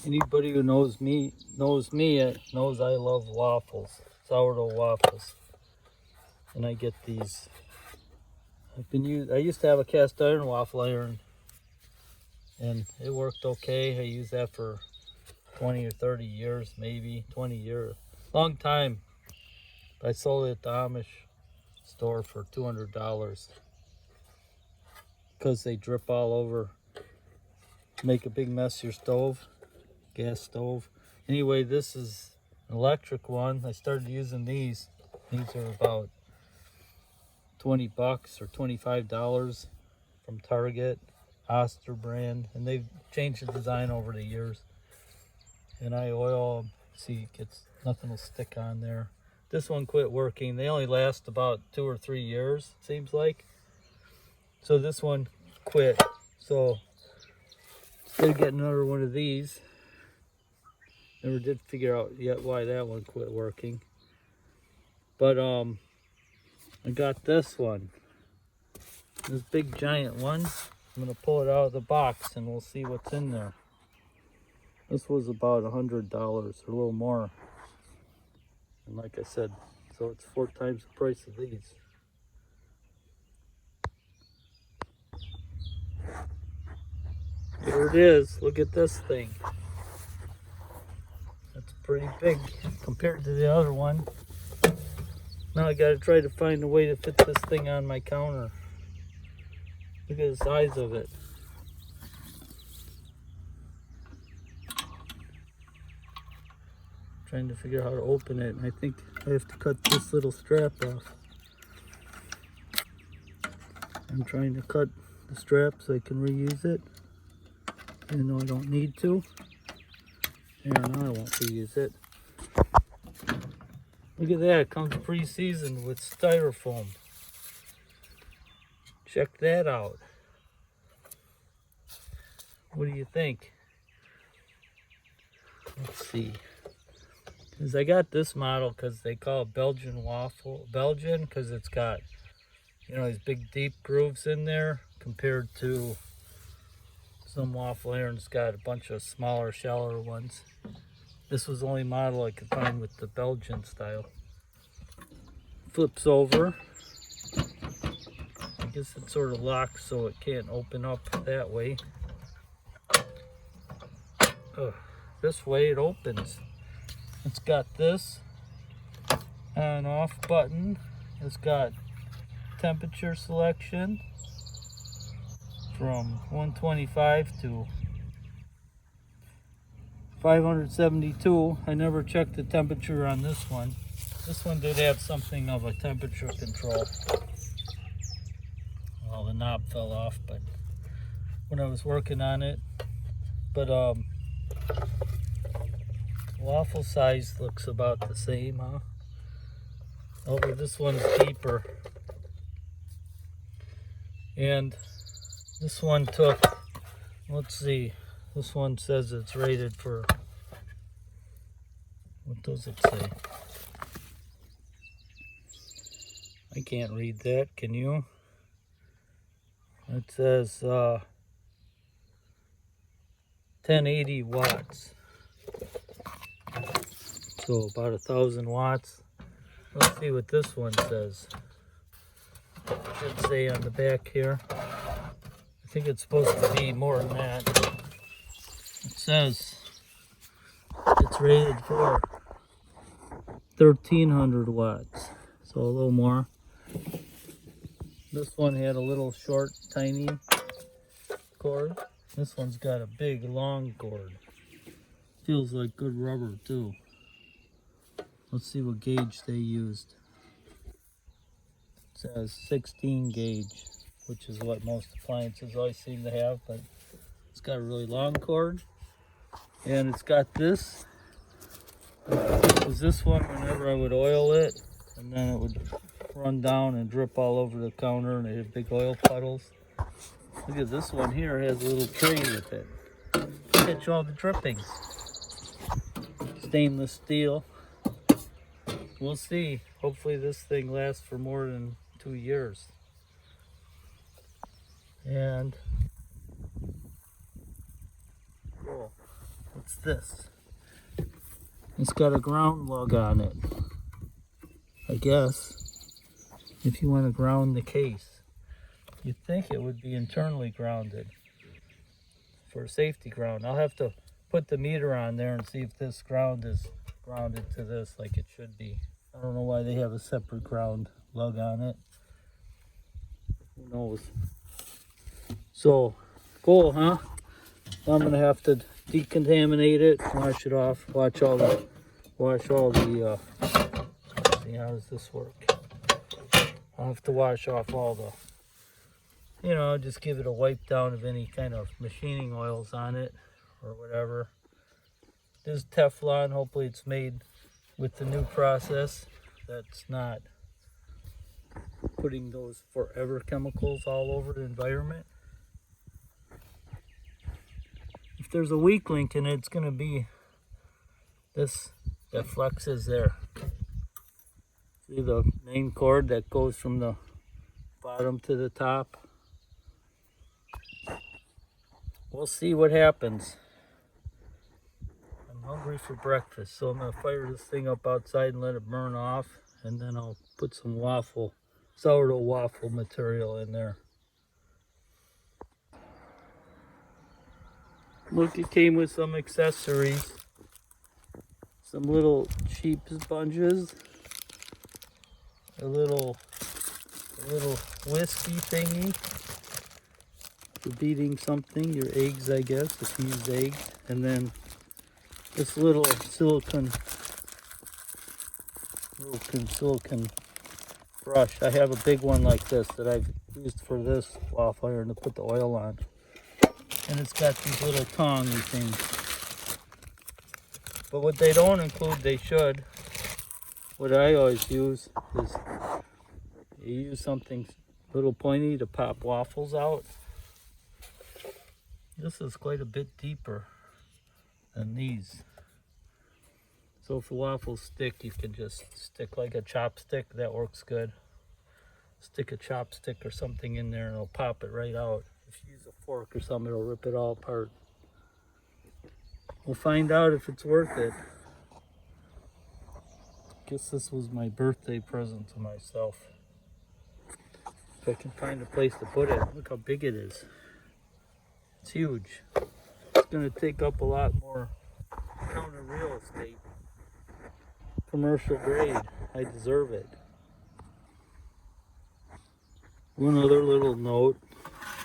Anybody who knows me knows I love waffles, sourdough waffles, and I get these. I used to have a cast iron waffle iron, and it worked okay. I used that for 20 or 30 years, maybe 20 years, long time. I sold it at the Amish store for $200 because they drip all over, make a big mess of your stove, gas stove. Anyway, this is an electric one. I started using these. These are about 20 bucks or $25 from Target, Oster brand, and they've changed the design over the years. And I oil them, see, nothing will stick on there. This one quit working. They only last about 2 or 3 years, seems like. So this one quit. So instead of getting another one of these, never did figure out yet why that one quit working. But I got this one. This big giant one. I'm gonna pull it out of the box and we'll see what's in there. This was about $100 or a little more. And like I said, so it's 4 times the price of these. Here it is. Look at this thing. That's pretty big compared to the other one. Now I gotta try to find a way to fit this thing on my counter. Look at the size of it. Trying to figure out how to open it. I think I have to cut this little strap off. I'm trying to cut the strap so I can reuse it, even though I don't need to. Yeah, now I won't reuse it. Look at that, it comes pre-seasoned with styrofoam. Check that out. What do you think? Let's see. Because I got this model because they call it Belgian waffle. Belgian because it's got, you know, these big deep grooves in there compared to some waffle irons got a bunch of smaller, shallower ones. This was the only model I could find with the Belgian style. Flips over. I guess it's sort of locked so it can't open up that way. This way it opens. It's got this on off button. It's got temperature selection from 125 to 572. I never checked the temperature on this one. This one did have something of a temperature control. Well, the knob fell off, but when I was working on it. But waffle size looks about the same, huh? Although this one's deeper. And this one took, let's see, this one says it's rated for, what does it say? I can't read that, can you? It says 1080 watts. So about 1,000 watts. Let's see what this one says. It should say on the back here. I think it's supposed to be more than that. It says it's rated for 1,300 watts. So a little more. This one had a little short, tiny cord. This one's got a big, long cord. Feels like good rubber too. Let's see what gauge they used. It says 16 gauge, which is what most appliances always seem to have, but it's got a really long cord. And it's got this. It was this one whenever I would oil it, and then it would run down and drip all over the counter, and it had big oil puddles. Look at this one here, it has a little tray with it. Catch all the drippings. Stainless steel. We'll see. Hopefully this thing lasts for more than 2 years. And cool. What's this? It's got a ground lug on it, I guess, if you want to ground the case. You'd think it would be internally grounded for a safety ground. I'll have to put the meter on there and see if this ground is grounded to this like it should be. I don't know why they have a separate ground lug on it. Who knows? So, cool, huh? I'm gonna have to decontaminate it, wash it off, wash all the, let's see, how does this work? I'll have to wash off all the, you know, just give it a wipe down of any kind of machining oils on it or whatever. This is Teflon. Hopefully it's made with the new process that's not putting those forever chemicals all over the environment. If there's a weak link in it, it's going to be this that flexes there. See the main cord that goes from the bottom to the top? We'll see what happens. I'm hungry for breakfast, so I'm going to fire this thing up outside and let it burn off, and then I'll put some sourdough waffle material in there. Look, it came with some accessories. Some little cheap sponges. A little whiskey thingy for beating something, your eggs, I guess, if you use eggs. And then this little silicone brush. I have a big one like this that I've used for this waffle iron to put the oil on. And it's got these little tongy things. But what they don't include, they should. What I always use is you use something little pointy to pop waffles out. This is quite a bit deeper than these. So if the waffles stick, you can just stick like a chopstick. That works good. Stick a chopstick or something in there and it'll pop it right out. If you use a fork or something, it'll rip it all apart. We'll find out if it's worth it. Guess this was my birthday present to myself. If I can find a place to put it. Look how big it is. It's huge. It's going to take up a lot more counter real estate. Commercial grade. I deserve it. One other little note.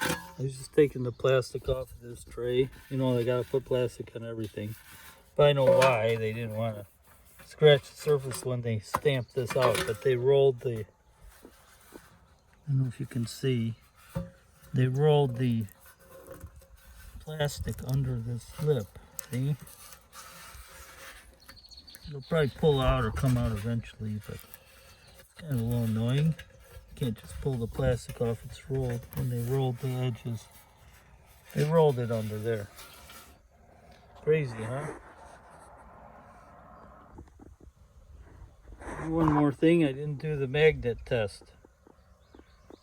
I was just taking the plastic off of this tray. You know, they gotta put plastic on everything. But I know why. They didn't want to scratch the surface when they stamped this out. But they rolled the, I don't know if you can see, they rolled the plastic under this lip. See? It'll probably pull out or come out eventually, but it's kind of a little annoying. Can't just pull the plastic off, it's rolled. When they rolled the edges, they rolled it under there. Crazy, huh? One more thing, I didn't do the magnet test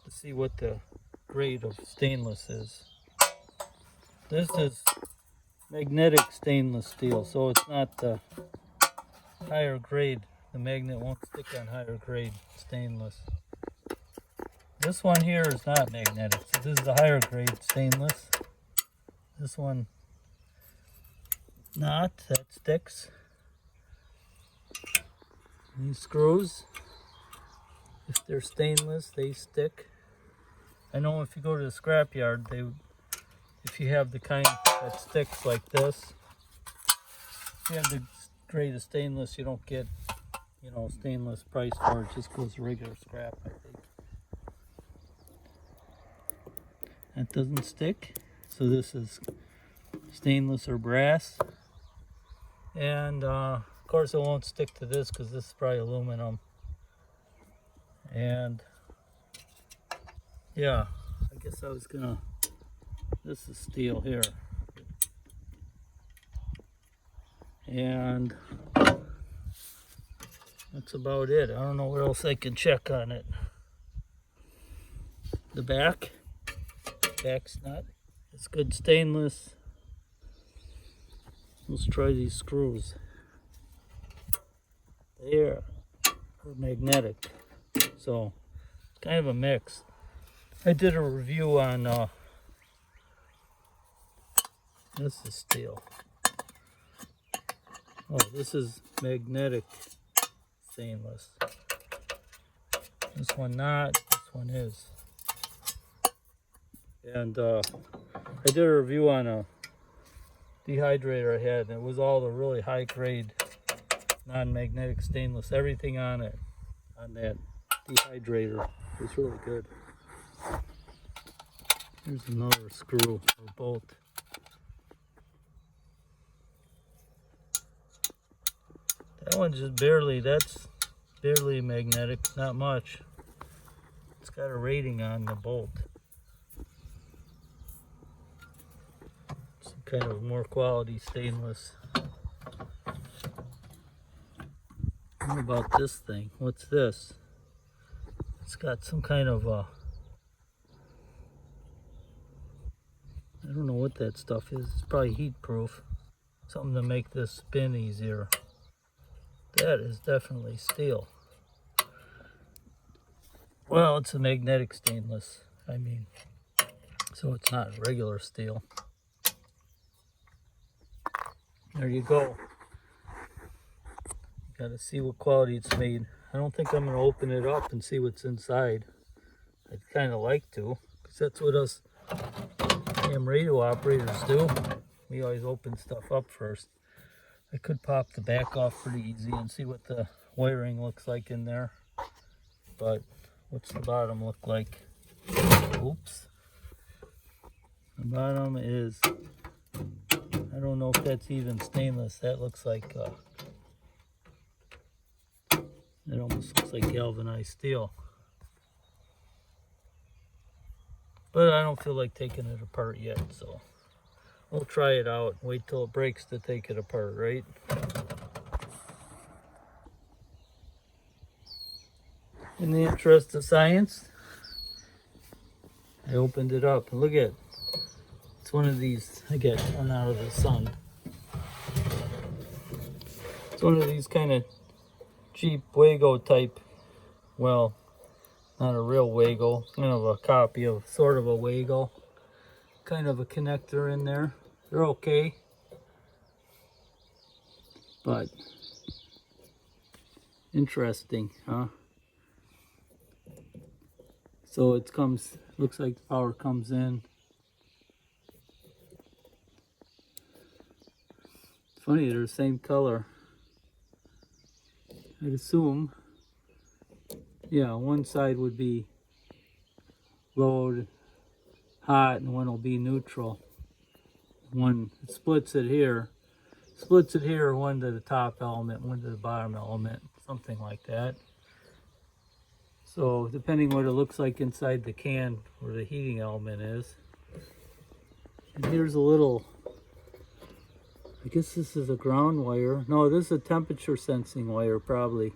to see what the grade of stainless is. This is magnetic stainless steel, so it's not the higher grade. The magnet won't stick on higher grade stainless. This one here is not magnetic, so this is the higher grade stainless. This one, not, that sticks. These screws, if they're stainless, they stick. I know if you go to the scrapyard, if you have the kind that sticks like this, if you have the grade of stainless, you don't get, you know, stainless price for it. It just goes regular scrap, I think. That doesn't stick, so this is stainless or brass. And of course it won't stick to this because this is probably aluminum. And yeah, I guess I was gonna, this is steel here. And that's about it. I don't know what else I can check on it. The back's nut, it's good stainless. Let's try these screws. They are magnetic, so it's kind of a mix. I did a review on this is steel. Oh, this is magnetic stainless. This one not, this one is. And I did a review on a dehydrator I had, and it was all the really high grade non-magnetic stainless, everything on it, on that dehydrator. It's really good. Here's another screw or bolt. That one's just barely, that's barely magnetic, not much. It's got a rating on the bolt. Some kind of more quality stainless. What about this thing? What's this? It's got some kind of I don't know what that stuff is. It's probably heat proof. Something to make this spin easier. That is definitely steel. Well, it's a magnetic stainless, I mean, so it's not regular steel. There you go. Got to see what quality it's made. I don't think I'm going to open it up and see what's inside. I'd kind of like to, because that's what us damn radio operators do. We always open stuff up first. I could pop the back off pretty easy and see what the wiring looks like in there. But what's the bottom look like? Oops. The bottom is, I don't know if that's even stainless. That looks like, it almost looks like galvanized steel. But I don't feel like taking it apart yet, so we'll try it out. Wait till it breaks to take it apart, right? In the interest of science, I opened it up and look at it. It's one of these I get one out of the sun. It's one of these kind of cheap Wago type, well, not a real Wago, kind of a copy of sort of a Wago. Kind of a connector in there. They're okay. But interesting, huh? So it comes, looks like the power comes in. It's funny, they're the same color. I'd assume, yeah, one side would be low, hot, and one will be neutral. One splits it here, one to the top element, one to the bottom element, something like that. So depending what it looks like inside the can where the heating element is. And here's a little, I guess this is a ground wire. No, this is a temperature sensing wire probably.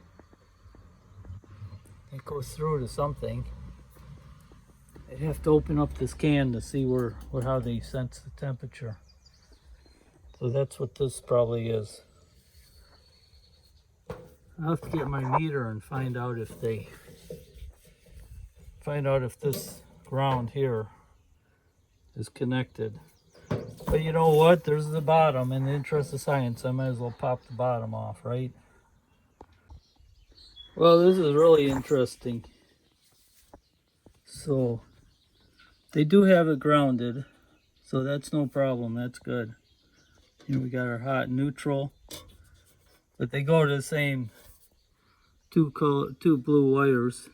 It goes through to something. I'd have to open up this can to see how they sense the temperature. So that's what this probably is. I'll have to get my meter and find out if this ground here is connected. But you know what? There's the bottom. In the interest of science, I might as well pop the bottom off, right? Well, this is really interesting. So they do have it grounded, so that's no problem. That's good. Here we got our hot and neutral, but they go to the same two blue wires.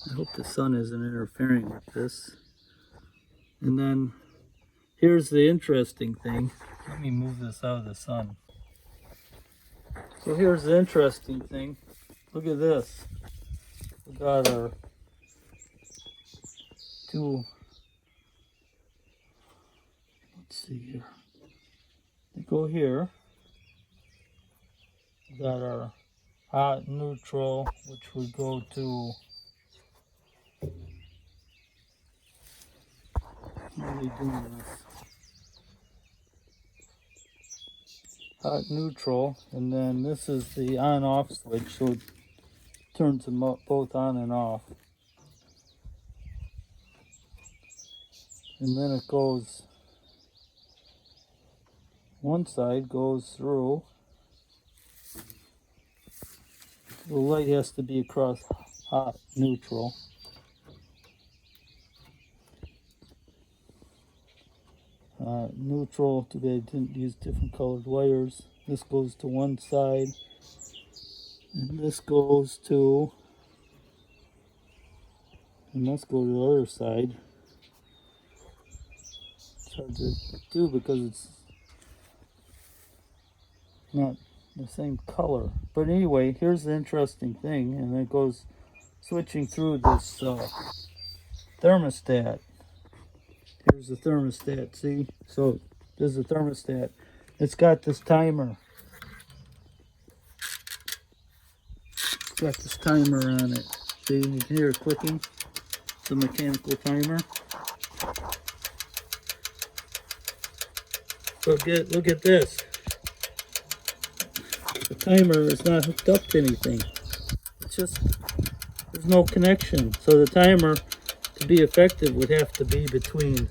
I hope the sun isn't interfering with this. And then here's the interesting thing. Let me move this out of the sun. So here's the interesting thing. Look at this. We got our two, let's see here. They go here. We got our hot and neutral, which would go to, how are we doing this? hot neutral, and then this is the on-off switch, so it turns them up both on and off. And then it goes, one side goes through. The light has to be across hot neutral. Neutral, too bad I didn't use different colored wires. This goes to one side, and this goes to, and let's go to the other side. It's hard to do because it's not the same color. But anyway, here's the interesting thing, and it goes switching through this thermostat. Here's the thermostat, see? So there's a thermostat. It's got this timer. It's got this timer on it. See, you can hear it clicking. It's a mechanical timer. Look at this. The timer is not hooked up to anything. It's just, there's no connection. So the timer, to be effective, would have to be between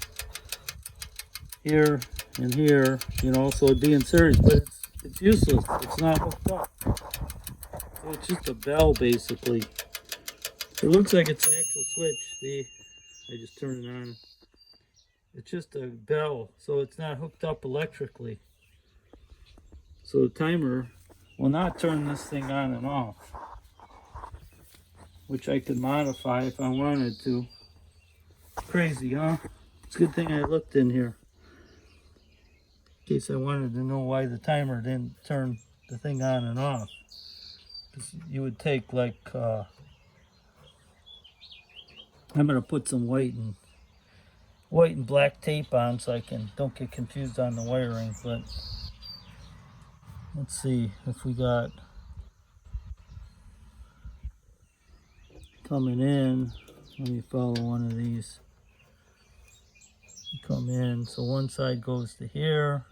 here and here, you know, so it'd be in series, but it's useless. It's not hooked up. So it's just a bell, basically. It looks like it's an actual switch. See, I just turned it on. It's just a bell, so it's not hooked up electrically. So the timer will not turn this thing on and off, which I could modify if I wanted to. Crazy, huh? It's a good thing I looked in here, in case I wanted to know why the timer didn't turn the thing on and off. You would take like, I'm gonna put some white and black tape on so I don't get confused on the wiring. But let's see if we got coming in. Let me follow one of these. Come in, so one side goes to here,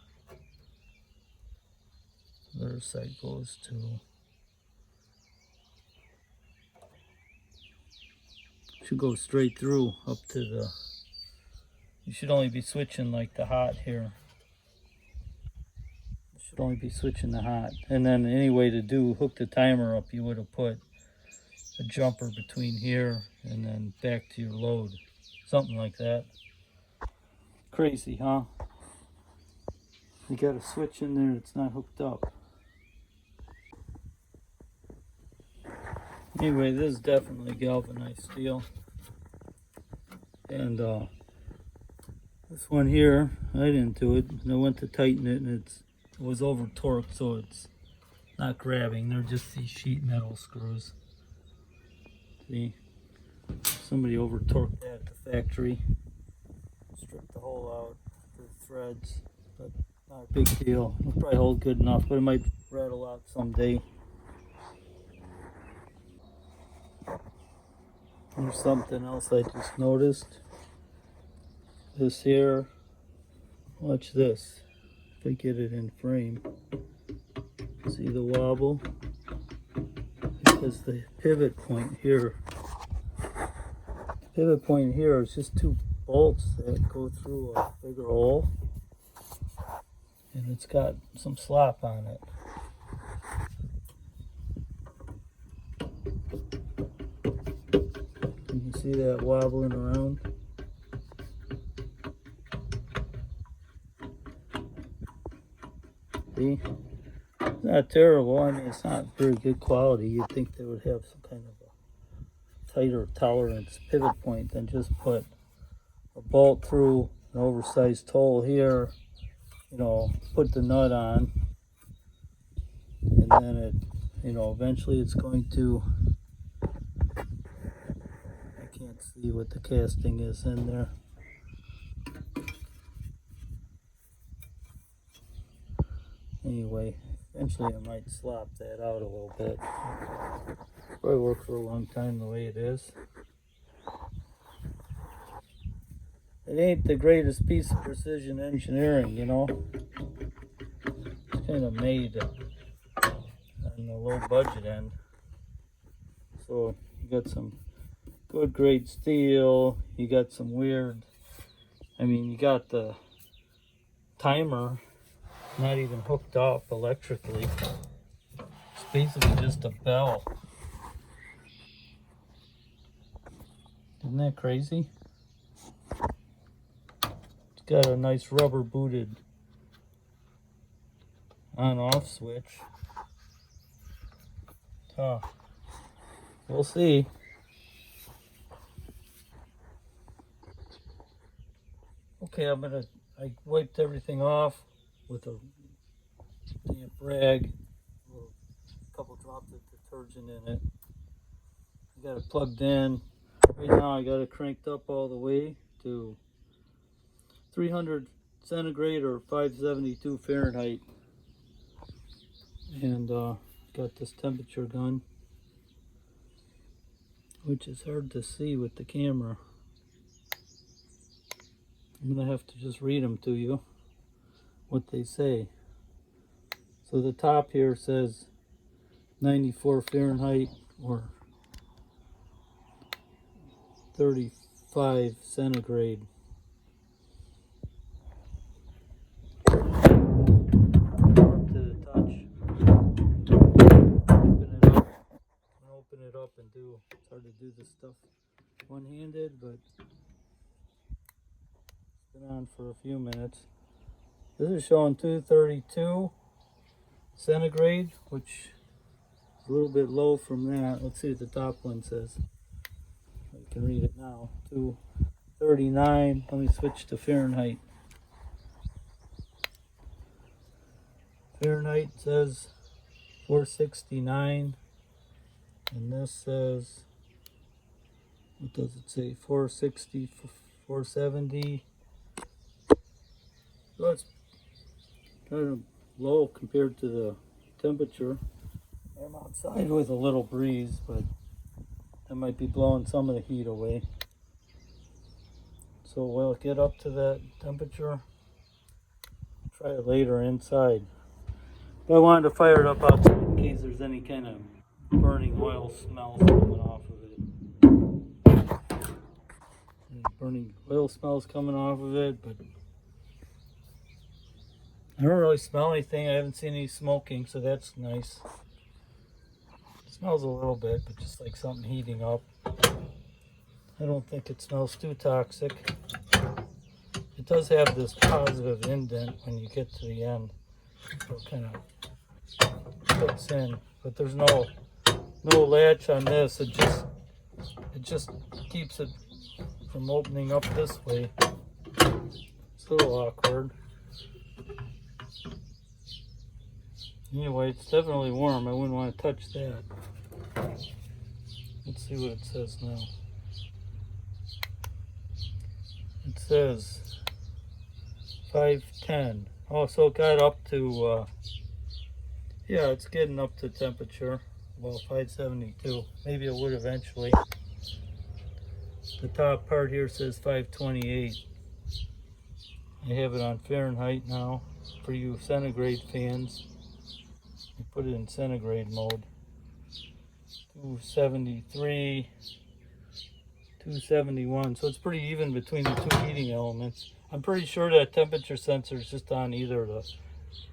the other side goes to, should go straight through up to the, you should only be switching like the hot here. You should only be switching the hot. And then anyway, to hook the timer up, you would have put a jumper between here and then back to your load. Something like that. Crazy, huh? You got a switch in there that's not hooked up. Anyway, this is definitely galvanized steel. And this one here, I didn't do it. I went to tighten it, and it was over torqued, so it's not grabbing. They're just these sheet metal screws. See, somebody over torqued that at the factory. Stripped the hole out for the threads, but not a big deal. It'll probably hold good enough, but it might rattle out someday. Here's something else I just noticed. This here, watch this. If I get it in frame, see the wobble? Because the pivot point here, is just two bolts that go through a bigger hole, and it's got some slop on it. Can you see that wobbling around? See? It's not terrible. I mean, it's not very good quality. You'd think they would have some kind of a tighter tolerance pivot point than just put a bolt through an oversized hole here, you know, put the nut on, and then it, you know, eventually it's going to, I can't see what the casting is in there. Anyway, eventually I might slop that out a little bit. Probably work for a long time the way it is. It ain't the greatest piece of precision engineering, you know. It's kind kind of made on the low budget end. So you got some good grade steel, you got some weird, I mean, you got the timer not even hooked up electrically. It's basically just a bell. Isn't that crazy? It's got a nice rubber booted on-off switch. Huh. We'll see. Okay, I wiped everything off with a damp rag, a couple drops of detergent in it. I got it plugged in. Right now I got it cranked up all the way to 300 centigrade or 572 Fahrenheit. And got this temperature gun, which is hard to see with the camera. I'm gonna have to just read them to you, what they say. So the top here says 94 Fahrenheit or 35 centigrade. Open it up and do. It's hard to do this stuff one-handed, but it's been on for a few minutes. This is showing 232 centigrade, which is a little bit low from that. Let's see what the top one says. I can read it now. 239. Let me switch to Fahrenheit. Fahrenheit says 469. And this says, what does it say? 460, 470. So it's kind of low compared to the temperature. I'm outside with a little breeze, but that might be blowing some of the heat away. So we'll get up to that temperature. Try it later inside. But I wanted to fire it up outside in case there's any kind of burning oil smells coming off of it. Burning oil smells coming off of it, but I don't really smell anything. I haven't seen any smoking, so that's nice. It smells a little bit, but just like something heating up. I don't think it smells too toxic. It does have this positive indent when you get to the end. So it kind of fits in, but there's no latch on this. It just keeps it from opening up this way. It's a little awkward. Anyway, it's definitely warm. I wouldn't want to touch that. Let's see what it says now. It says 510. Oh, so it got up to yeah, it's getting up to temperature. Well, 572. Maybe it would eventually. The top part here says 528. I have it on Fahrenheit now for you centigrade fans. I put it in centigrade mode. 273, 271. So it's pretty even between the two heating elements. I'm pretty sure that temperature sensor is just on either the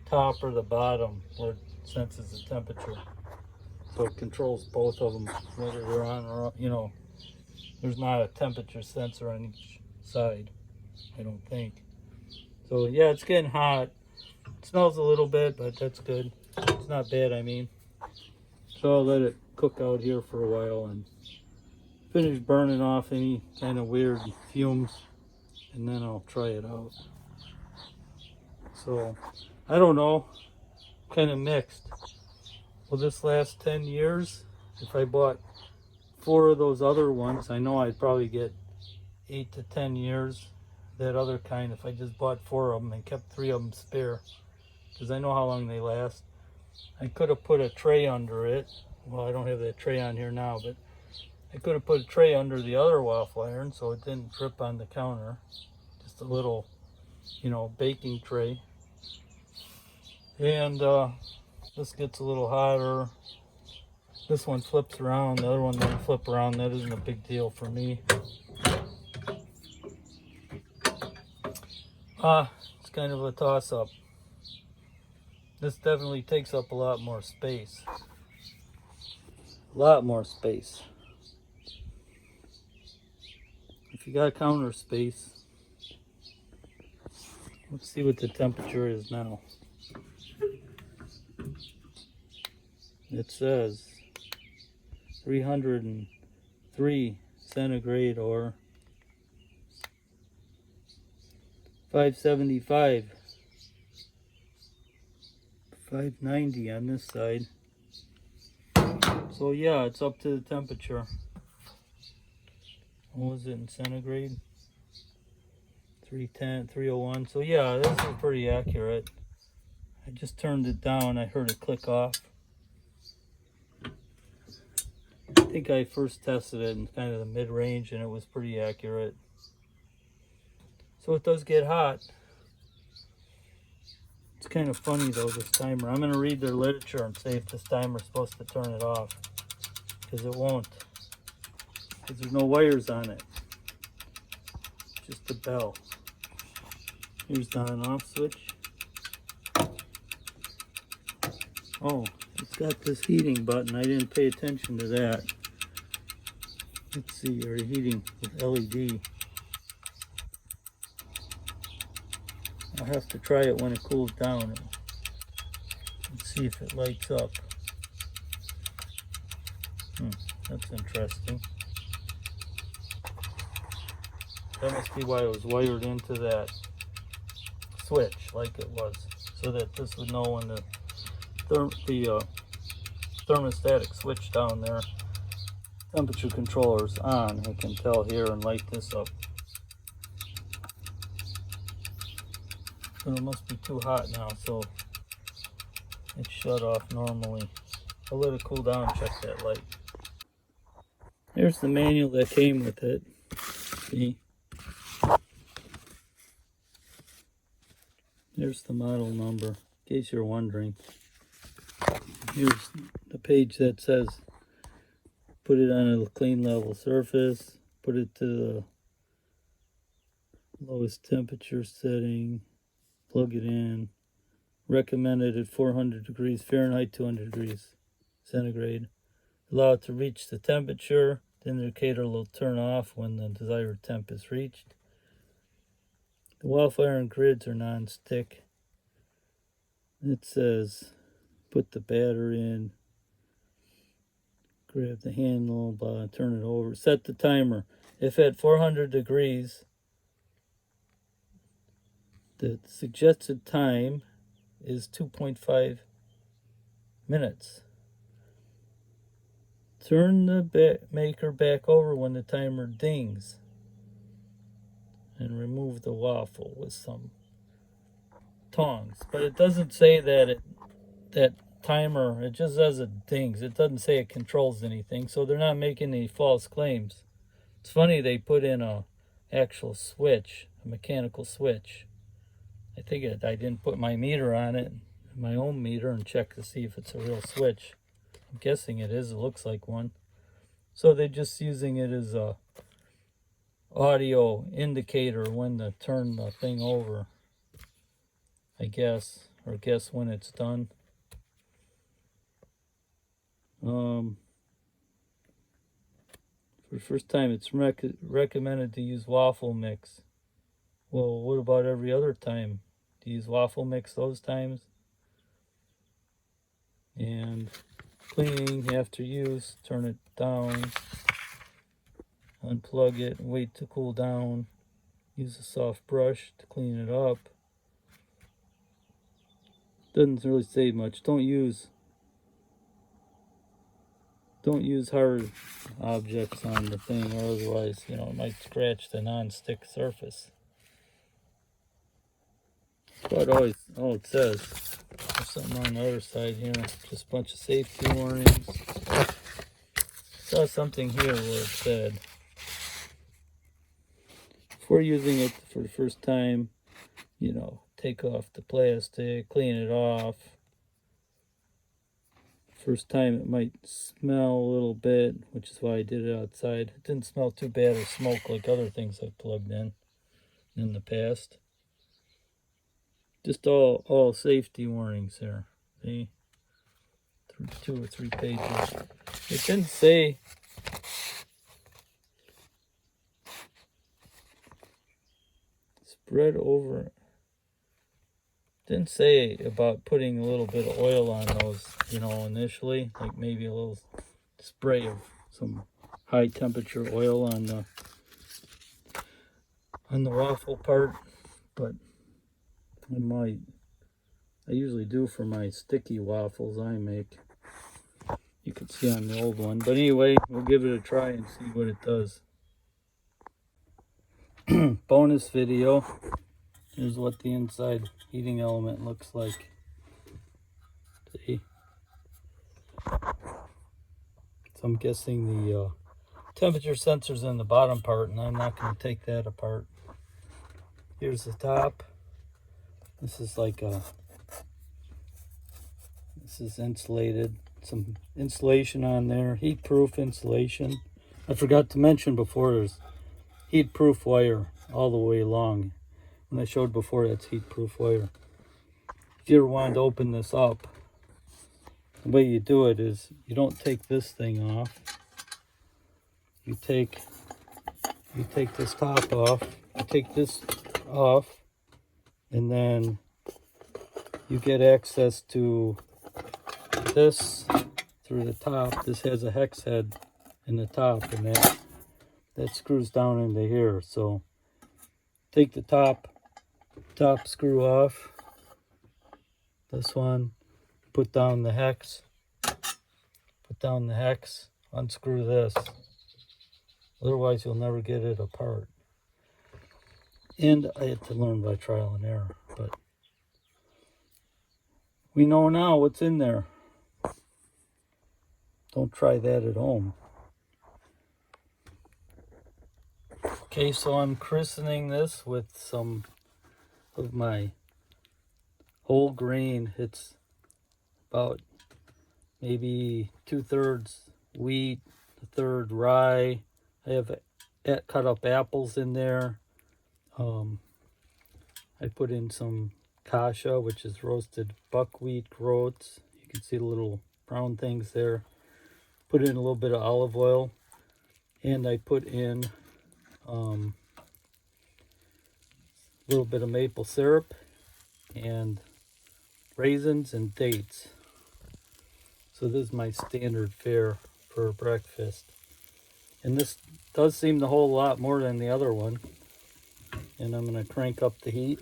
top or the bottom where it senses the temperature. So it controls both of them, whether they're on or off. You know, there's not a temperature sensor on each side, I don't think. So yeah, it's getting hot. It smells a little bit, but that's good. It's not bad, I mean. So I'll let it cook out here for a while and finish burning off any kind of weird fumes, and then I'll try it out. So I don't know, kind of mixed. Will this last 10 years? If I bought 4 of those other ones, I know I'd probably get 8 to 10 years. That other kind, if I just bought 4 of them and kept 3 of them spare, because I know how long they last. I could have put a tray under it. Well, I don't have that tray on here now, but I could have put a tray under the other waffle iron so it didn't drip on the counter. Just a little, you know, baking tray. And this gets a little hotter. This one flips around, the other one doesn't flip around. That isn't a big deal for me. It's kind of a toss-up. This definitely takes up a lot more space. A lot more space. If you got counter space, let's see what the temperature is now. It says 303 centigrade or 575, 590 on this side. So yeah, it's up to the temperature. What was it in centigrade? 310, 301. So yeah, this is pretty accurate. I just turned it down. I heard it click off. I think I first tested it in kind of the mid-range and it was pretty accurate. So it does get hot. It's kind of funny though, this timer. I'm going to read their literature and say if this timer is supposed to turn it off. Because it won't. Because there's no wires on it. Just a bell. Here's the on and off switch. Oh, it's got this heating button. I didn't pay attention to that. Let's see, or heating with LED. I'll have to try it when it cools down and see if it lights up. That's interesting. That must be why it was wired into that switch like it was, so that this would know when the thermostatic switch down there, temperature controller is on. I can tell here and light this up. But it must be too hot now, so it's shut off normally. I'll let it cool down and check that light. Here's the manual that came with it. See? There's the model number, in case you're wondering. Here's the page that says, put it on a clean level surface, put it to the lowest temperature setting, plug it in, recommended at 400 degrees Fahrenheit, 200 degrees centigrade. Allow it to reach the temperature. The indicator will turn off when the desired temp is reached. The waffle iron grids are non-stick. It says put the batter in, grab the handle, turn it over, set the timer. If at 400 degrees, the suggested time is 2.5 minutes. Turn the maker back over when the timer dings and remove the waffle with some tongs. But it doesn't say that that timer, it just says it dings. It doesn't say it controls anything, so they're not making any false claims. It's funny they put in a actual switch, a mechanical switch. I think I didn't put my meter on it, my own meter, and check to see if it's a real switch. I'm guessing it is. It looks like one. So they're just using it as a audio indicator when to turn the thing over, I guess, or guess when it's done. For the first time, it's recommended to use waffle mix. Well, what about every other time? Do you use waffle mix those times? And cleaning after use, turn it down, unplug it, and wait to cool down. Use a soft brush to clean it up. Doesn't really say much. Don't use hard objects on the thing, or otherwise, it might scratch the non-stick surface. But all it says. There's something on the other side here. Just a bunch of safety warnings. Saw something here where it said, before using it for the first time, take off the plastic, clean it off. First time it might smell a little bit, which is why I did it outside. It didn't smell too bad or smoke like other things I've plugged in the past. Just all safety warnings there. See? 2 or 3 pages. It didn't say spread over. Didn't say about putting a little bit of oil on those, you know, initially, like maybe a little spray of some high temperature oil on the waffle part, but I usually do for my sticky waffles I make. You can see on the old one, but anyway, we'll give it a try and see what it does. Bonus video. Here's what the inside heating element looks like. See? So I'm guessing the temperature sensor's in the bottom part, and I'm not going to take that apart. Here's the top. This is like this is insulated. Some insulation on there, heat-proof insulation. I forgot to mention before, there's heat-proof wire all the way along. When I showed before, that's heat-proof wire. If you ever wanted to open this up, the way you do it is you don't take this thing off. You take this top off. You take this off, and then you get access to this through the top. This has a hex head in the top, and that screws down into here. So take the top screw off, this one, put down the hex, unscrew this, otherwise you'll never get it apart. And I had to learn by trial and error, but we know now what's in there. Don't try that at home. Okay, so I'm christening this with some of my whole grain. It's about maybe 2/3 wheat, 1/3 rye. I have cut up apples in there. I put in some kasha, which is roasted buckwheat groats. You can see the little brown things there. Put in a little bit of olive oil, and I put in a little bit of maple syrup and raisins and dates. So this is my standard fare for breakfast. And this does seem to hold a lot more than the other one. And I'm going to crank up the heat.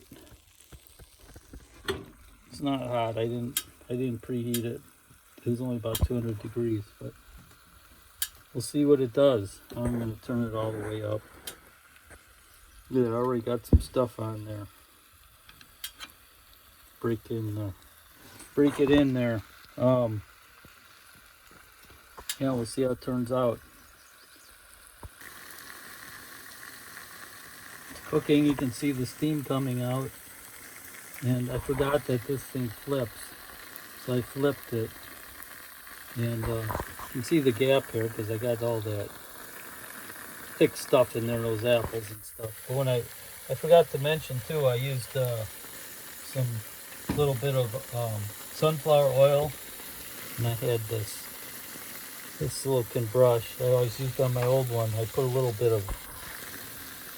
It's not hot. I didn't preheat it. It was only about 200 degrees, but we'll see what it does. I'm going to turn it all the way up. Look, I already got some stuff on there. Break it in there. Yeah, we'll see how it turns out. Cooking, you can see the steam coming out, and I forgot that this thing flips, so I flipped it, and you can see the gap here because I got all that thick stuff in there, those apples and stuff. But when I forgot to mention too, I used some little bit of sunflower oil, and I had this silicone brush I always used on my old one. I put a little bit of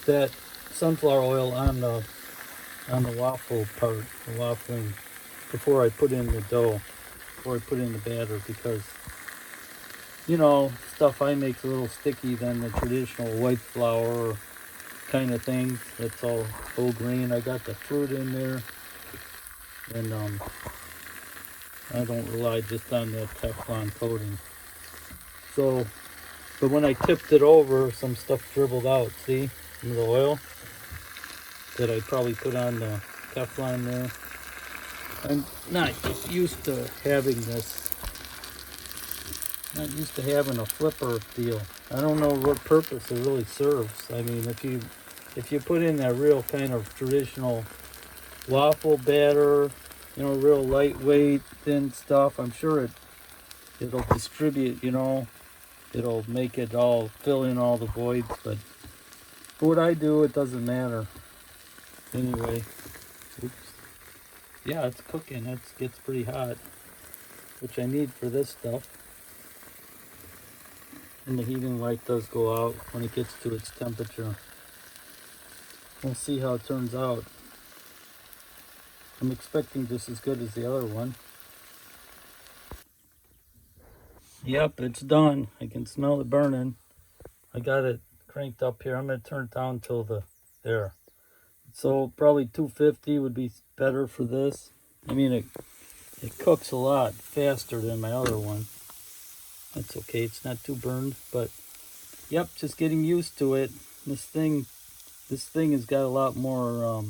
that sunflower oil on the waffle part, the waffling, before I put in the dough, before I put in the batter, because you know, stuff I make is a little sticky than the traditional white flour kind of thing. That's all whole grain. I got the fruit in there, and I don't rely just on that Teflon coating. So, but when I tipped it over, some stuff dribbled out. See, some of the oil that I probably put on the Teflon there. I'm not used to having this. Not used to having a flipper deal. I don't know what purpose it really serves. I mean, if you put in that real kind of traditional waffle batter, you know, real lightweight, thin stuff. I'm sure it'll distribute, you know, it'll make it all, fill in all the voids, but for what I do, it doesn't matter. Anyway, oops. Yeah, it's cooking. It gets pretty hot, which I need for this stuff. And the heating light does go out when it gets to its temperature. We'll see how it turns out. I'm expecting just as good as the other one. Yep, it's done. I can smell it burning. I got it cranked up here. I'm going to turn it down till there. So probably 250 would be better for this. I mean, it cooks a lot faster than my other one. That's okay. It's not too burned, but yep, just getting used to it. This thing has got a lot more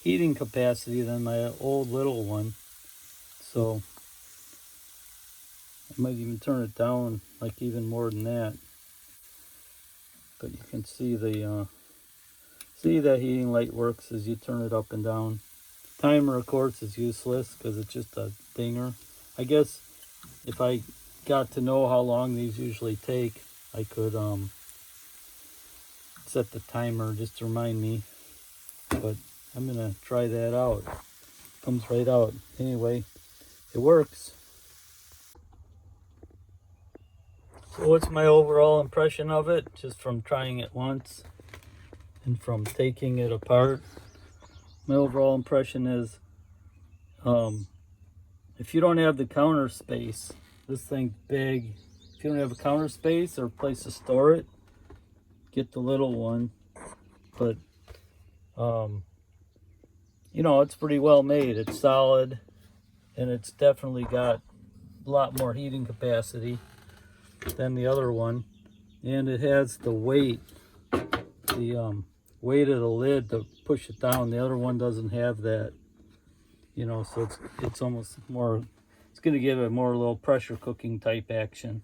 heating capacity than my old little one. So I might even turn it down like even more than that. But you can see that heating light works as you turn it up and down. Timer, of course, is useless because it's just a dinger. I guess if I got to know how long these usually take, I could set the timer just to remind me. But I'm gonna try that out. Comes right out. Anyway, it works. So what's my overall impression of it, just from trying it once and from taking it apart? My overall impression is, if you don't have the counter space, this thing's big. If you don't have a counter space or a place to store it, get the little one. But, you know, it's pretty well made. It's solid, and it's definitely got a lot more heating capacity than the other one. And it has the weight, weight of the lid to push it down. The other one doesn't have that, you know, so it's almost more, it's going to give it more little pressure cooking type action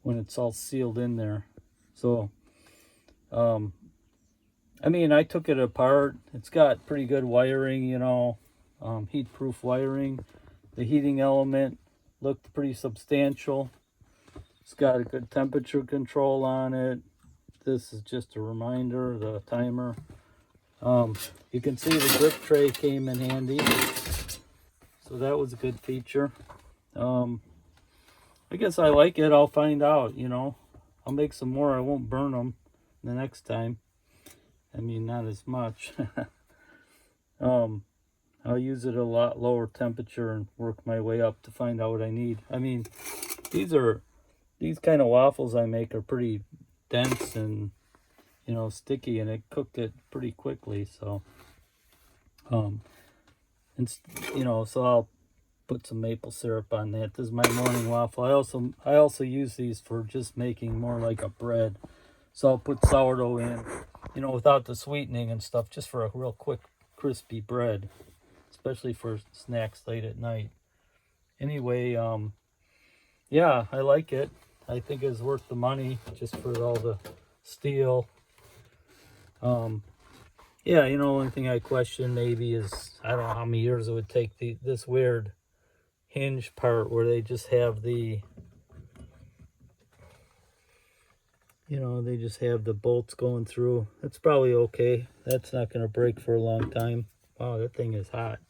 when it's all sealed in there. So I mean, I took it apart. It's got pretty good wiring, you know, heat proof wiring. The heating element looked pretty substantial. It's got a good temperature control on it. This is just a reminder, the timer. You can see the grip tray came in handy, so that was a good feature. I guess I like it. I'll find out, you know. I'll make some more. I won't burn them the next time. I mean, not as much. I'll use it at a lot lower temperature and work my way up to find out what I need. I mean, these kind of waffles I make are pretty dense and, you know, sticky, and it cooked it pretty quickly. So, and, you know, so I'll put some maple syrup on that. This is my morning waffle. I also use these for just making more like a bread. So I'll put sourdough in, you know, without the sweetening and stuff, just for a real quick, crispy bread, especially for snacks late at night. Anyway, yeah, I like it. I think it's worth the money just for all the steel. Yeah, you know, one thing I question maybe is, I don't know how many years it would take this weird hinge part where they just have the, you know, they just have the bolts going through. It's probably okay. That's not going to break for a long time. Wow, that thing is hot.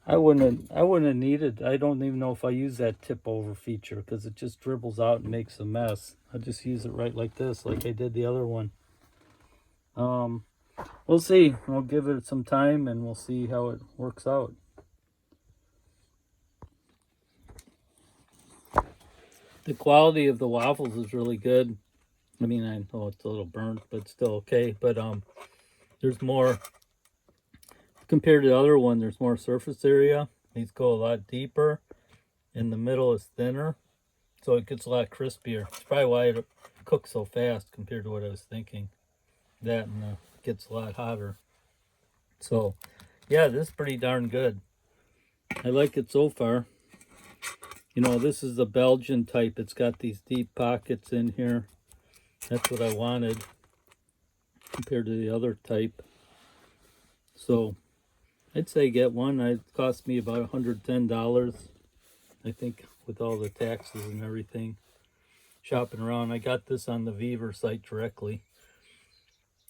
I wouldn't have needed, I don't even know if I use that tip over feature because it just dribbles out and makes a mess. I just use it right like this, like I did the other one. We'll see. I'll give it some time and we'll see how it works out. The quality of the waffles is really good. I mean, I know it's a little burnt, but still okay. But there's more, compared to the other one, there's more surface area. These go a lot deeper. In the middle is thinner, so it gets a lot crispier. It's probably why it cooks so fast compared to what I was thinking. That and it gets a lot hotter. So, yeah, this is pretty darn good. I like it so far. You know, this is the Belgian type. It's got these deep pockets in here. That's what I wanted compared to the other type. So I'd say get one. It cost me about $110, I think, with all the taxes and everything. Shopping around, I got this on the Vevor site directly,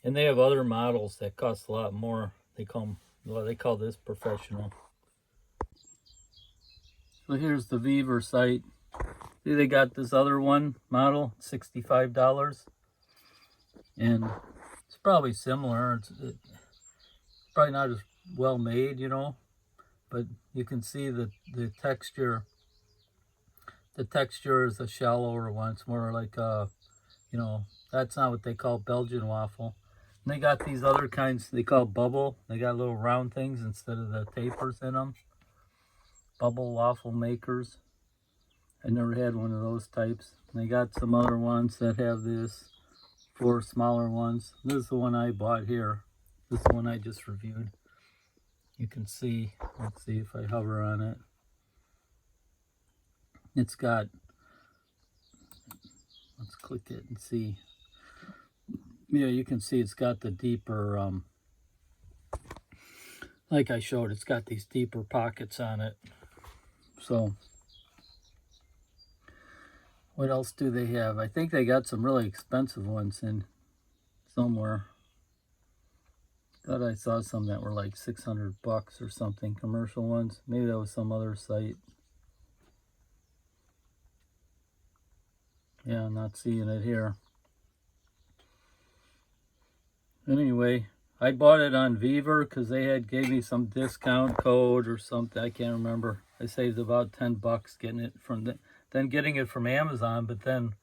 and they have other models that cost a lot more. They call this professional. So here's the Vevor site. See, they got this other one model, $65, and it's probably similar. It's probably not as well made, you know, but you can see that the texture. The texture is a shallower one. It's more like you know, that's not what they call Belgian waffle. And they got these other kinds they call bubble. They got little round things instead of the tapers in them. Bubble waffle makers. I never had one of those types. And they got some other ones that have this, 4 smaller ones. This is the one I bought here. This is the one I just reviewed. You can see, let's see if I hover on it. It's got, let's click it and see. Yeah, you can see it's got the deeper, like I showed, it's got these deeper pockets on it. So, what else do they have? I think they got some really expensive ones in somewhere. Thought I saw some that were like $600 or something, commercial ones. Maybe that was some other site. Yeah, I'm not seeing it here. Anyway, I bought it on Vevor because they gave me some discount code or something. I can't remember. I saved about $10 getting it from then getting it from Amazon, but then,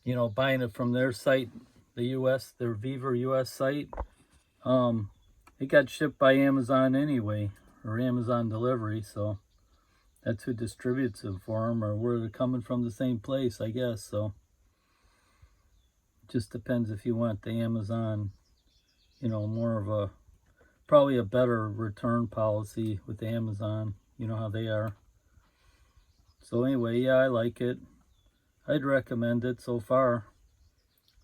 you know, buying it from their site, the US, their Vevor US site. It got shipped by Amazon anyway, or Amazon delivery, so that's who distributes it for them, or where they're coming from, the same place, I guess. So just depends if you want the Amazon, you know, more of a, probably a better return policy with Amazon. You know how they are. So anyway, yeah, I like it. I'd recommend it so far,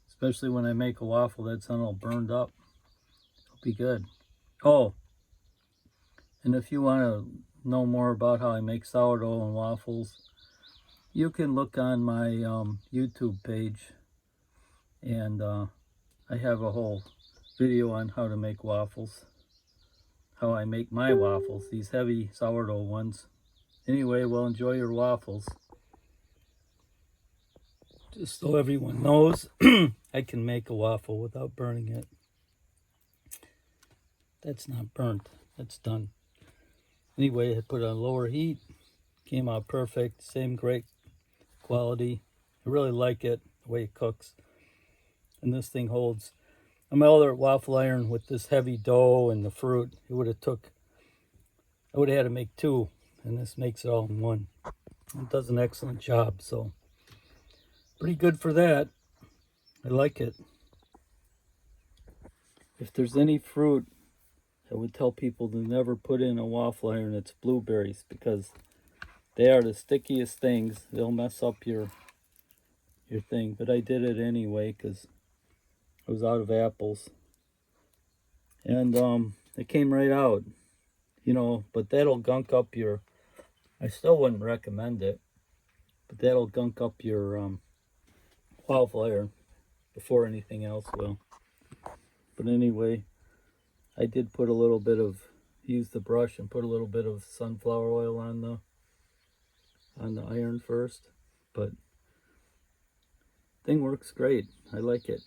especially when I make a waffle that's not all burned up. It'll be good. Oh, and if you want to know more about how I make sourdough and waffles, you can look on my YouTube page, and I have a whole video on how to make waffles, how I make my waffles, these heavy sourdough ones. Anyway, well, enjoy your waffles. Just so everyone knows, I can make a waffle without burning it. That's not burnt, that's done. Anyway, I put it on lower heat, came out perfect, same great quality. I really like it, the way it cooks. And this thing holds. On my other waffle iron with this heavy dough and the fruit, I would have had to make 2, and this makes it all in 1. It does an excellent job, so pretty good for that. I like it. If there's any fruit I would tell people to never put in a waffle iron, it's blueberries, because they are the stickiest things. They'll mess up your thing. But I did it anyway because I was out of apples, and it came right out, you know. But that'll gunk up your, I still wouldn't recommend it, but that'll gunk up your waffle iron before anything else will. But anyway, I did put a little bit of, use the brush and put a little bit of sunflower oil on the iron first, but thing works great. I like it.